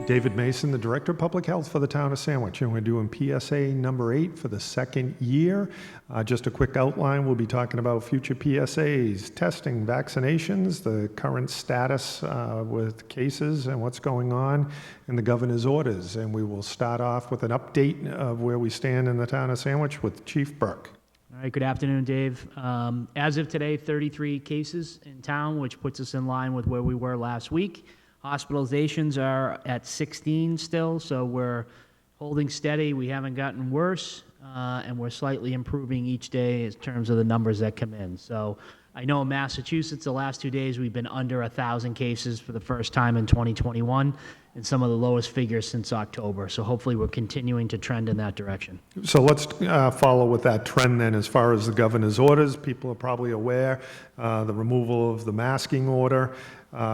David Mason, the Director of Public Health for the town of Sandwich, and we're doing PSA number 8 for the second year. Just a quick outline, we'll be talking about future PSAs, testing, vaccinations, the current status with cases and what's going on, and the governor's orders. And we will start off with an update of where we stand in the town of Sandwich with Chief Burke. All right, good afternoon, Dave. As of today, 33 cases in town, which puts us in line with where we were last week. Hospitalizations are at 16 still, so we're holding steady. We haven't gotten worse, and we're slightly improving each day in terms of the numbers that come in. So I know in Massachusetts, the last 2 days, we've been under 1,000 cases for the first time in 2021, and some of the lowest figures since October. So hopefully we're continuing to trend in that direction. So let's follow with that trend then. As far as the governor's orders, people are probably aware the removal of the masking order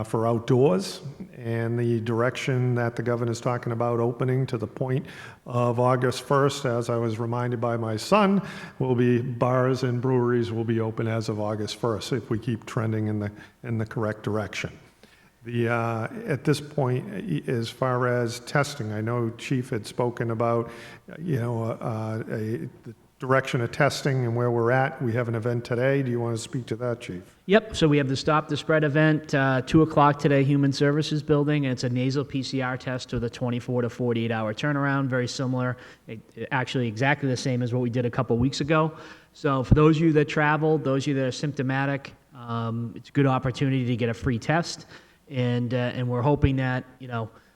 for outdoors, and the direction that the governor's talking about opening to the point of August 1st, as I was reminded by my son, will be bars and breweries will be open as of August 1st if we keep trending in the correct direction. At this point, as far as testing, I know Chief had spoken about, the direction of testing and where we're at. We have an event today. Do you want to speak to that, Chief? Yep, so we have the Stop the Spread event, 2 o'clock today, Human Services Building, and it's a nasal PCR test with a 24 to 48-hour turnaround, very similar, actually exactly the same as what we did a couple weeks ago. So for those of you that travel, those of you that are symptomatic, it's a good opportunity to get a free test, and we're hoping that,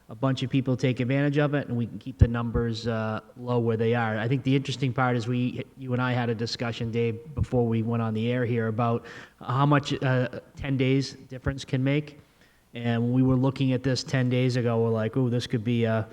a bunch of people take advantage of it, and we can keep the numbers low where they are. I think the interesting part is you and I had a discussion, Dave, before we went on the air here about how much 10 days difference can make. And when we were looking at this 10 days ago, we're like, oh, this could be a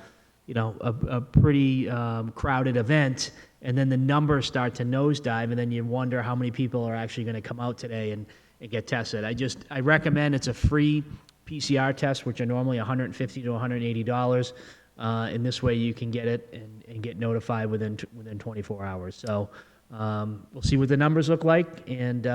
pretty crowded event. And then the numbers start to nosedive, and then you wonder how many people are actually going to come out today and get tested. I recommend it's a free PCR tests, which are normally $150 to $180, and this way you can get it and get notified within 24 hours. So we'll see what the numbers look like, and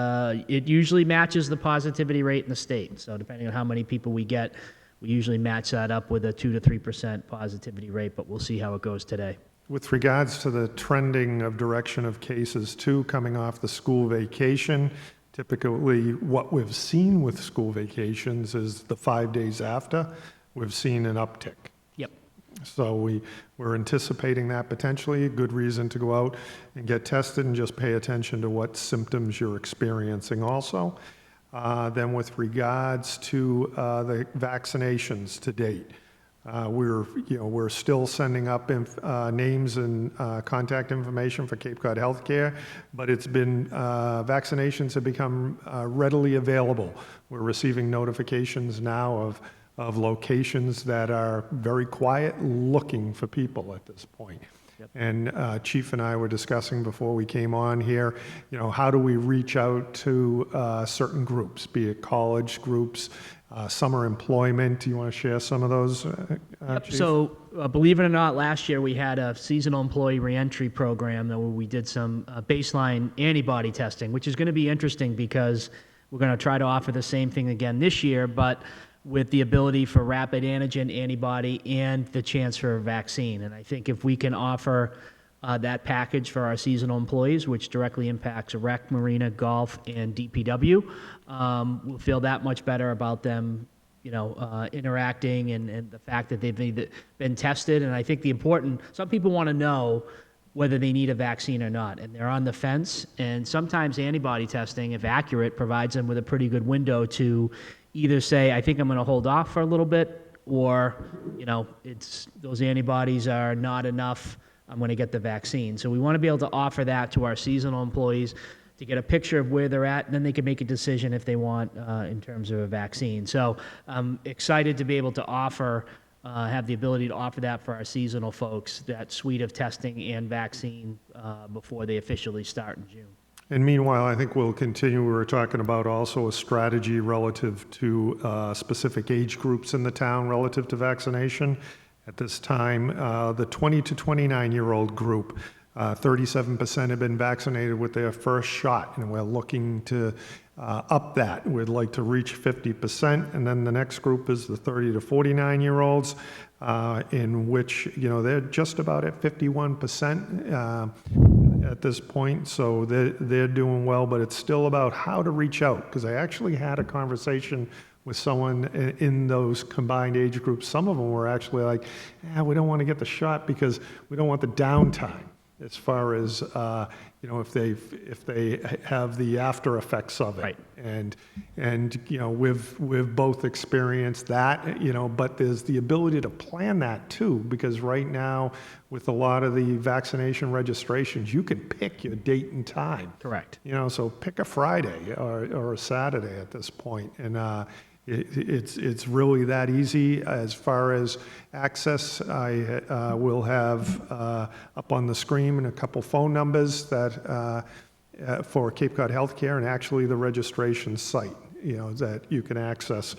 it usually matches the positivity rate in the state. So depending on how many people we get, we usually match that up with a 2 to 3% positivity rate, but we'll see how it goes today. With regards to the trending of direction of cases too, coming off the school vacation, typically, what we've seen with school vacations is the 5 days after, we've seen an uptick. Yep. So we're anticipating that potentially, a good reason to go out and get tested and just pay attention to what symptoms you're experiencing also. Then with regards to the vaccinations to date, we're still sending up names and contact information for Cape Cod Healthcare, but it's been vaccinations have become readily available. We're receiving notifications now of locations that are very quiet, looking for people at this point. Yep. And Chief and I were discussing before we came on here, how do we reach out to certain groups, be it college groups, summer employment. Do you want to share some of those, Yep. Chief? So believe it or not, last year we had a seasonal employee reentry program where we did some baseline antibody testing, which is going to be interesting because we're going to try to offer the same thing again this year, but with the ability for rapid antigen antibody and the chance for a vaccine. And I think if we can offer that package for our seasonal employees, which directly impacts rec, marina, golf, and DPW, we'll feel that much better about them, interacting and the fact that they've been tested. And I think some people want to know whether they need a vaccine or not, and they're on the fence. And sometimes antibody testing, if accurate, provides them with a pretty good window to either say, I think I'm going to hold off for a little bit, or, those antibodies are not enough, I'm going to get the vaccine. So we want to be able to offer that to our seasonal employees to get a picture of where they're at, and then they can make a decision if they want in terms of a vaccine. So I'm excited to be able to have the ability to offer that for our seasonal folks, that suite of testing and vaccine before they officially start in June. And meanwhile, I think we'll continue. We were talking about also a strategy relative to specific age groups in the town relative to vaccination. At this time, the 20 to 29-year-old group, 37% have been vaccinated with their first shot, and we're looking to up that. We'd like to reach 50%, and then the next group is the 30 to 49-year-olds, in which, they're just about at 51% at this point, so they're doing well, but it's still about how to reach out, because I actually had a conversation with someone in those combined age groups. Some of them were actually like, we don't want to get the shot because we don't want the downtime as far as, if they have the after effects of it. Right. And we've both experienced that, but there's the ability to plan that too, because right now with a lot of the vaccination registrations, you can pick your date and time. Correct. So pick a Friday or a Saturday at this point. And it's really that easy. As far as access, I will have up on the screen a couple phone numbers that for Cape Cod Healthcare, and actually the registration site, that you can access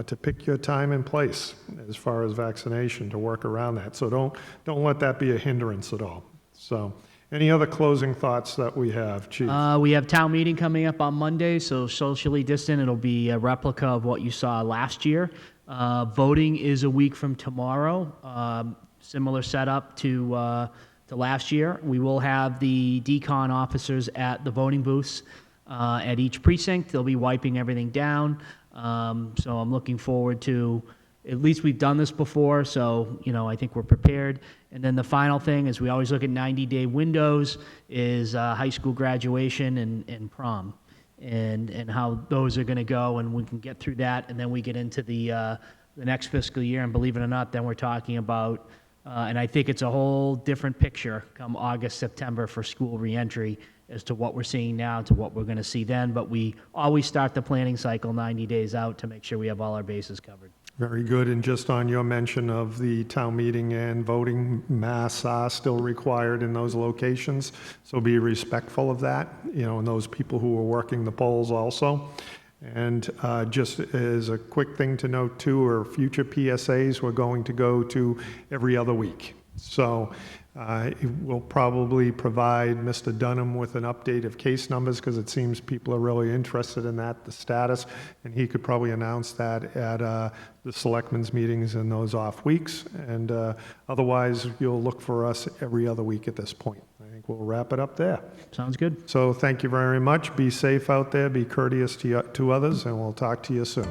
to pick your time and place as far as vaccination, to work around that. So don't let that be a hindrance at all. So any other closing thoughts that we have, Chief? We have town meeting coming up on Monday, so socially distant. It'll be a replica of what you saw last year. Voting is a week from tomorrow. Similar setup to last year. We will have the decon officers at the voting booths at each precinct. They'll be wiping everything down. So I'm looking forward to, at least we've done this before, so, I think we're prepared. And then the final thing is we always look at 90-day windows is high school graduation and prom and how those are going to go, and we can get through that, and then we get into the next fiscal year, and believe it or not, then we're talking about, and I think it's a whole different picture come August, September for school reentry as to what we're seeing now to what we're going to see then, but we always start the planning cycle 90 days out to make sure we have all our bases covered. Very good. And just on your mention of the town meeting and voting, masks are still required in those locations. So be respectful of that, and those people who are working the polls also. And just as a quick thing to note too, are future PSAs we're going to go to every other week. So we'll probably provide Mr. Dunham with an update of case numbers, because it seems people are really interested in that, the status, and he could probably announce that at the selectmen's meetings in those off weeks. And otherwise, you'll look for us every other week at this point. I think we'll wrap it up there. Sounds good. So thank you very much. Be safe out there, be courteous to others, and we'll talk to you soon.